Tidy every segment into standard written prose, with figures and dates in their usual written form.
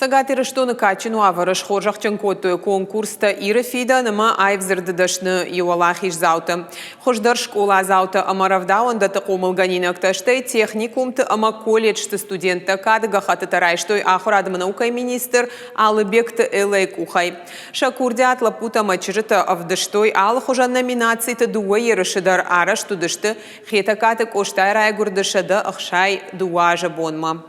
Сагатыры штоны качину аварыш хоржақчын көтті конкурста иры фида нама айвзырдыдашны юалахиш зауты. Хождар школа зауты амаравдауында тақомылганинакташтай техникумты ама колледжті студентті кадыға хаты тарайштой ахурадымы наукай министр Алыбекті элейк ухай. Шакурди атлапута мачырыты авдыштой алы хожан номинацийты дуа ерышыдар араш тудышты хетакаты коштай райгурдышыды ықшай дуажы бонма.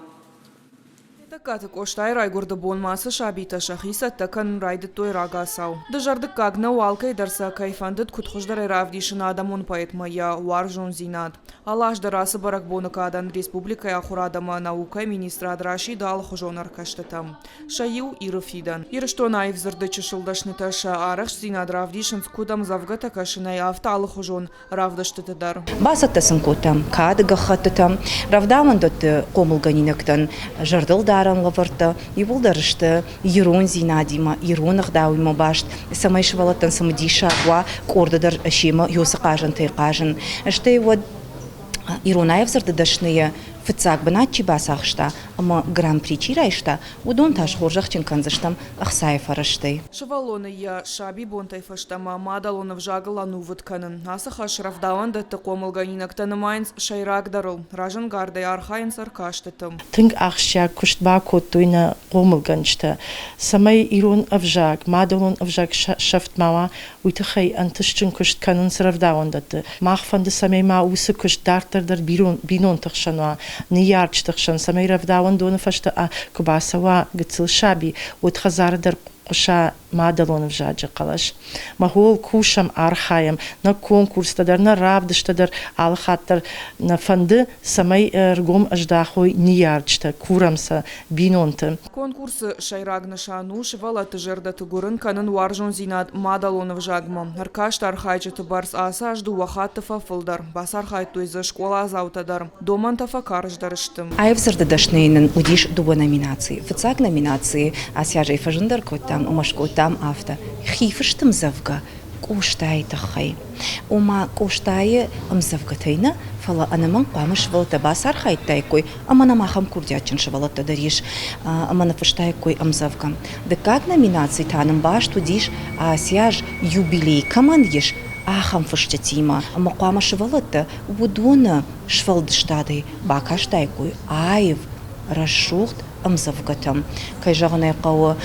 Такатык оштай райгурды болмасы шабита шахиса такан райды той рагасау. Дыжардык кагна уалкай дарса кайфандыт кутхуждар эравдишина адамун поэтмая уаржун зинат. Алаждар асы барак боныкадан республика ахурадама наукай министра адраши дал хужонар каштатам. Шаю ирыфидан. Ирыштон айвзырды чышылдашны таша араш зинат равдишин скудам завгата кашинай авталы хужон равдаштатыдар. Басаттасын кутам, кадыга хаттатам, равдамандыт комылганинактан жардылдар лаварта и булдарышты ирон зинадима иронах дауима башт самай швалатан самдиша ва кордадар шема ёсы кажан ты кажан что вот иронаев зардадашные фицак баначи басахшта ама гран-при чирайшта удон таш хоржахчин канзаштам ахсаев араштай Шавалоны я шаби бонтай фаштама мадалонов жагалану вутканын асаха шрафдаванда тaqomылганинактаны майнс шайрак дарыл ражан гардай архайн саркаштатым Тынг ахшя куштба коттуйна qomылганчта самай ирон авжак мадалон авжак шафтмава уйтахай антышчин куштканын сравдавандаты махфанды самай ма усы кушт дартардар бинон тахшанва نيارج تخشن سميرة فداون دون فشتا كباسوا قتل شابي وتخزار در قشا مادلون فجاج قلاش ما هو كوشم أرخايم نا كونكورس تدر نا رابدش تدر على خاطر نا فند سمي رقم أجداخوي نيارج تا كورمسا بينونت конкурс шайрагна шану шивала тыжерда тугурын канын варжон зинат мадалон вжагма аркаш архайчы барс аса жду вахатыфа фылдар басар хайту из школа заутадар домантафа карждарыштым айвзырды дашнейнен удиш дуба номинации фицак номинации асяжей фажындар коттам умашкоттам авто хифыштым завга коштай тахай ума коштай амзавгатайна фала анаман памыш волта басар хайтайкой амана махам курдячин швалата дариш амана фыштайкой амзавга да как номинации таным баш тудиш асяж юбилей командиш ахам фыштатима амакама швалата удона швалдштады бакаштайкой айв рашухт амзавгатам кайжагнай кау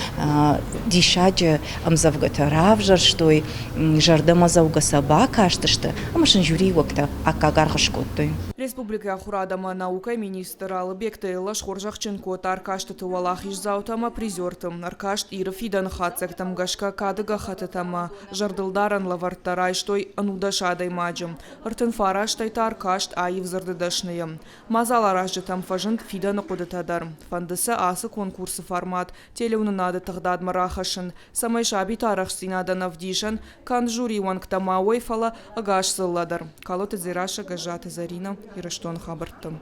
дишаджа амзавгата равжар штой жардама завга собака аштышты амашын жюри вакта акагархашкоттой Республика Ахурадама наукай министр Алыбекті Элаш хоржақчын кот аркашты туалахиш заутама призертым. Аркашт иры фидан хатсектам гашка кадыга хатытама жардылдаран лаварттарай штой анудашадай маджым. Артын фараштайта аркашт айып зардыдашныйым. Мазалар ажытам фажын фиданы кодытадар. Фандысы асы конкурсы формат телеуны нады тығдадмы рахашын. Самай шаби тарах синадан авдишан кан жюри ванктама ойфала агаш сылладар. Калоты зираша гажаты зарина. Ирыштон хабарттым.